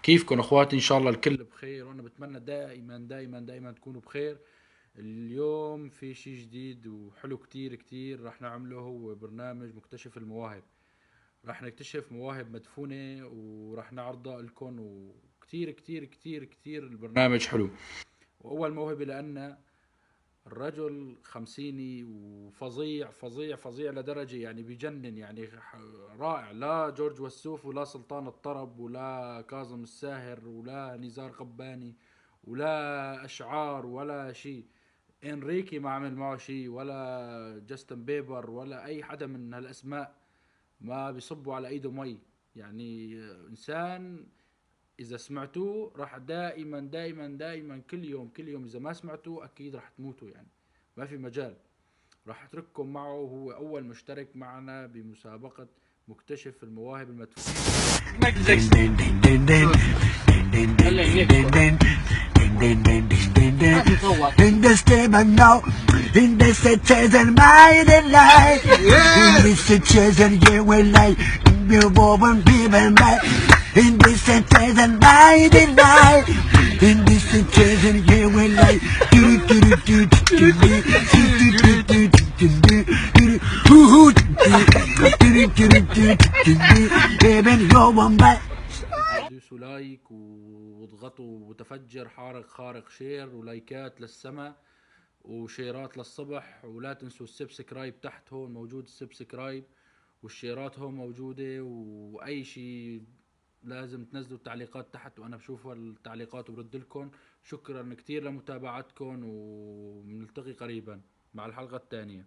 كيفكم اخواتي؟ ان شاء الله الكل بخير، وانا بتمنى دائما دائما دائما تكونوا بخير. اليوم في شيء جديد وحلو كتير كتير راح نعمله، هو برنامج مكتشف المواهب. راح نكتشف مواهب مدفونة وراح نعرضها لكم، وكتير كتير كتير كتير البرنامج حلو. واول موهبة لنا الرجل خمسيني وفظيع فظيع فظيع لدرجة يعني بجنن، يعني رائع. لا جورج وسوف ولا سلطان الطرب ولا كاظم الساهر ولا نزار قباني ولا أشعار ولا شيء. انريكي ما عمل معه شيء، ولا جاستن بيبر ولا أي حدا من هالأسماء ما بيصبوا على ايده مي. يعني انسان اذا سمعتوه راح دائما دائما دائما كل يوم كل يوم، اذا ما سمعتوه اكيد راح تموتوا، يعني ما في مجال. راح اترككم معه، هو اول مشترك معنا بمسابقة مكتشف المواهب المدفونة. مايكل جاكسون. خليه يحكي. ما تتطوع. In the statement now, in the citizen mighty light, in the citizen you will lie, you woman people might, in the citizen mighty light, in the citizen you will lie, even your one back. دوسوا لايك واضغطوا متفجر حارق خارق شير ولايكات للسما وشيرات للصبح، ولا تنسوا السبسكرايب تحت، هون موجود السبسكرايب والشيرات هون موجودة. واي شيء لازم تنزلوا التعليقات تحت، وانا بشوف التعليقات وبرد لكم. شكرا كتير لمتابعتكم، وبنلتقي قريبا مع الحلقة الثانية.